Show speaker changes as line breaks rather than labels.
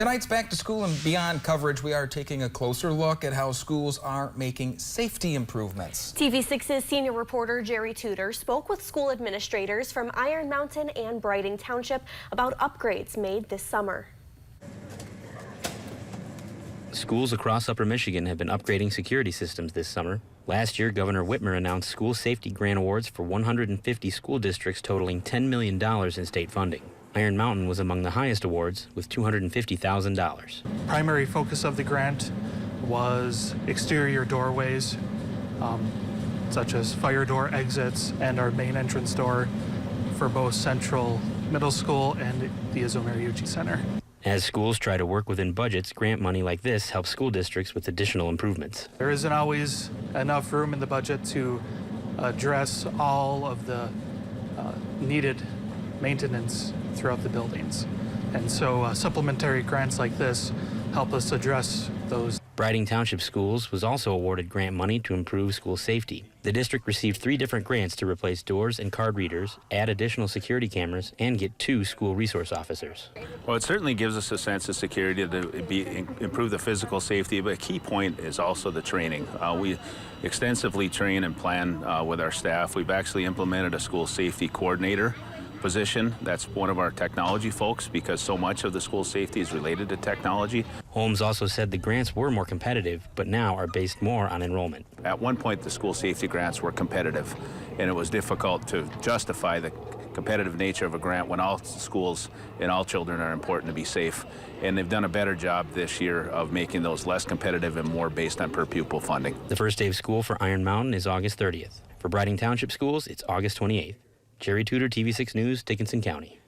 Tonight's Back to School and Beyond coverage, we are taking a closer look at how schools are making safety improvements.
TV6's senior reporter Jerry Tudor spoke with school administrators from Iron Mountain and Breitung Township about upgrades made this summer.
Schools across Upper Michigan have been upgrading security systems this summer. Last year, Governor Whitmer announced school safety grant awards for 150 school districts totaling $10 million in state funding. Iron Mountain was among the highest awards with $250,000.
Primary focus of the grant was exterior doorways, such as fire door exits and our main entrance door for both Central Middle School and the Izzo-Mariucci Center.
As schools try to work within budgets, grant money like this helps school districts with additional improvements.
There isn't always enough room in the budget to address all of the needed maintenance throughout the buildings. And so supplementary grants like this help us address those.
Breitung Township Schools was also awarded grant money to improve school safety. The district received 3 different grants to replace doors and card readers, add additional security cameras, and get 2 school resource officers.
Well, it certainly gives us a sense of security to improve the physical safety, but a key point is also the training. We extensively train and plan with our staff. We've actually implemented a school safety coordinator position. That's one of our technology folks because so much of the school safety is related to technology.
Holmes also said the grants were more competitive, but now are based more on enrollment.
At one point, the school safety grants were competitive, and it was difficult to justify the competitive nature of a grant when all schools and all children are important to be safe. And they've done a better job this year of making those less competitive and more based on per pupil funding.
The first day of school for Iron Mountain is August 30th. For Breitung Township Schools, it's August 28th. Jerry Tudor, TV6 News, Dickinson County.